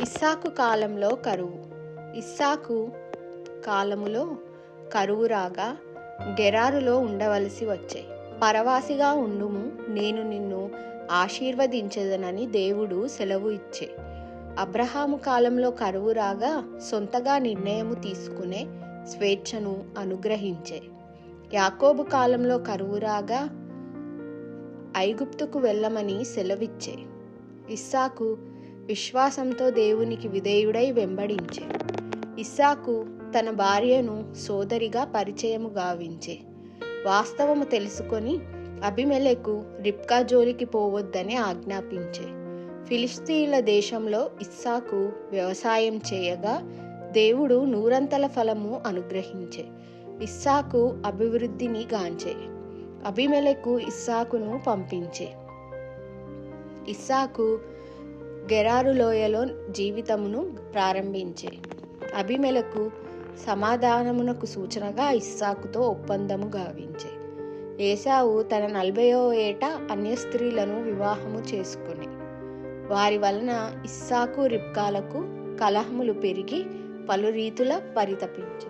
ఇస్సాకు కాలంలో కరువు. ఇస్సాకు కాలములో కరువు రాగా గెరారులో ఉండవలసి వచ్చే. పరవాసిగా ఉండుము, నేను నిన్ను ఆశీర్వదించెదనని దేవుడు సెలవు ఇచ్చే. అబ్రహాము కాలంలో కరువు రాగా సొంతగా నిర్ణయము తీసుకునే స్వేచ్ఛను అనుగ్రహించే. యాకోబు కాలంలో కరువు రాగా ఐగుప్తుకు వెళ్ళమని సెలవిచ్చే. ఇస్సాకు విశ్వాసంతో దేవునికి విధేయుడై వెంబడించే. ఇస్సాకు తన భార్యను సోదరిగా పరిచయము గావించే. వాస్తవము తెలుసుకొని అబీమెలెకు రిబ్కా జోలికి పోవద్దని ఆజ్ఞాపించే. ఫిలిష్తీయుల దేశంలో ఇస్సాకు వ్యవసాయం చేయగా దేవుడు నూరంతల ఫలము అనుగ్రహించే. ఇస్సాకు అభివృద్ధిని గాంచే. అబీమెలెకు ఇస్సాకును పంపించే. ఇస్సాకు గెరారు లోయలో జీవితమును ప్రారంభించే. అబీమెలెకు సమాధానమునకు సూచనగా ఇస్సాకుతో ఒప్పందము గావించే. ఏశావు తన 40వ ఏట అన్యస్త్రీలను వివాహము చేసుకుని వారి వలన ఇస్సాకు రిబ్కాలకు కలహములు పెరిగి పలు రీతుల పరితపించే.